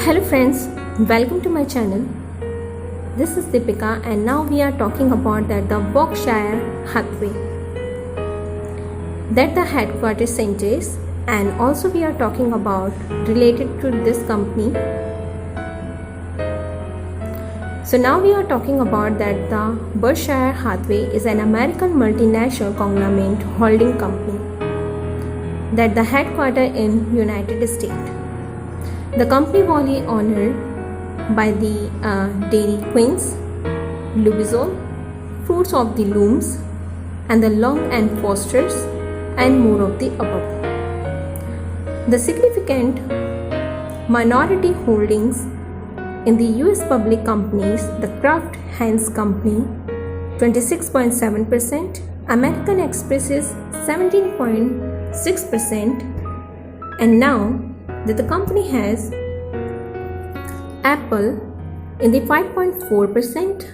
Hello friends, welcome to my channel. This is Deepika and now we are talking about the Berkshire Hathaway, that the headquarters St. James, and also we are talking about related to this company. So now we are talking about that the Berkshire Hathaway is an American multinational conglomerate holding company that the headquarters in United States. The company was owned by the Dairy Queens, Lubrizol, Fruits of the Looms, and the Long and Fosters, and more of the above. The significant minority holdings in the US public companies, the Kraft Heinz Company 26.7%, American Express is 17.6%, and now that the company has Apple in the 5.4%,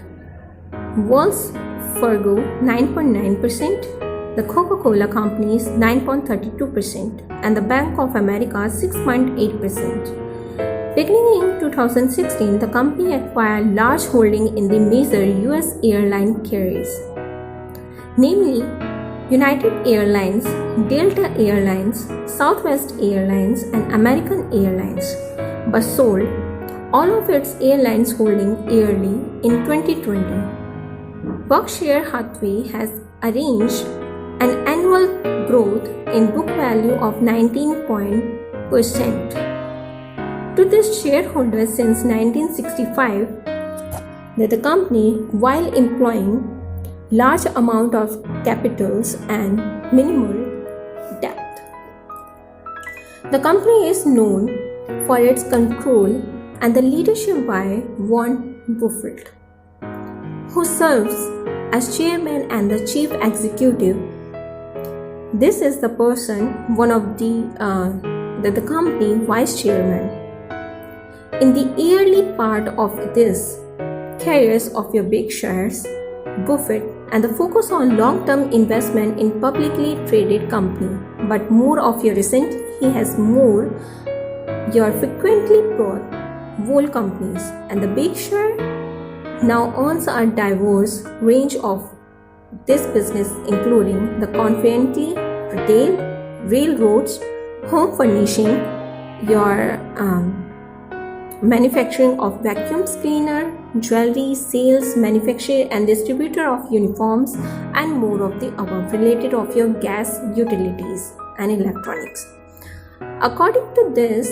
Wells Fargo 9.9%, the Coca-Cola Company is 9.32%, and the Bank of America 6.8%. Beginning in 2016, the company acquired large holding in the major US airline carriers, namely United Airlines, Delta Airlines, Southwest Airlines, and American Airlines, but sold all of its airlines holding yearly in 2020. Berkshire Hathaway has arranged an annual growth in book value of 19% to this shareholder since 1965, that the company, while employing large amount of capitals and minimal debt. The company is known for its control and the leadership by Warren Buffett, who serves as chairman and the chief executive. This is the person, one of the company vice chairman. In the early part of this careers of your big shares, Buffett, and the focus on long-term investment in publicly traded company, but more of your recent, he has more your frequently bought whole companies, and the Berkshire now owns a diverse range of this business, including the conveniently retail, railroads, home furnishing, your manufacturing of vacuum cleaner, jewelry, sales, manufacturer and distributor of uniforms, and more of the above related of your gas, utilities, and electronics. According to this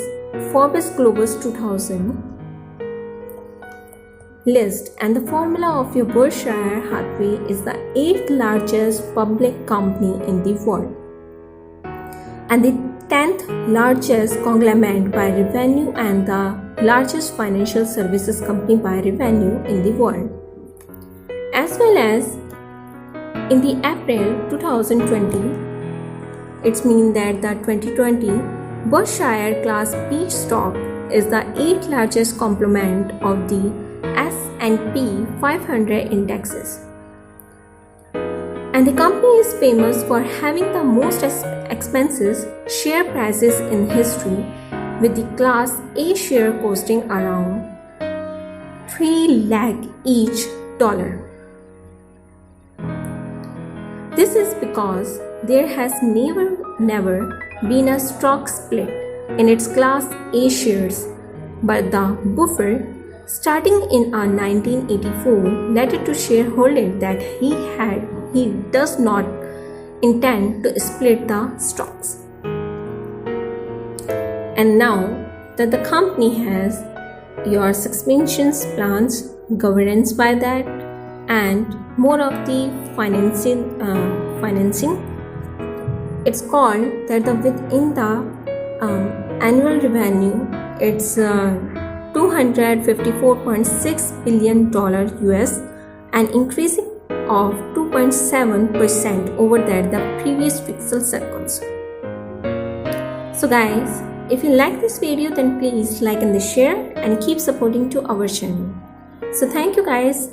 Forbes Global 2000 list, and the formula of your Berkshire Hathaway is the 8th largest public company in the world and the 10th largest conglomerate by revenue and the largest financial services company by revenue in the world. As well as in the April 2020, it means that the 2020 Berkshire Class B stock is the 8th largest complement of the S&P 500 indexes. And the company is famous for having the most expensive share prices in history, with the Class A share costing around $3 lakh each. This is because there has never been a stock split in its Class A shares, but the Buffett, starting in 1984, letter to shareholders that he does not intend to split the stocks. And now that the company has your succession plans, governance by that, and more of the financing, it's called that within the annual revenue, it's $254.6 billion US, and increasing of 2.7% over the previous fiscal cycles. So guys, if you like this video, then please like and share and keep supporting to our channel. So thank you guys.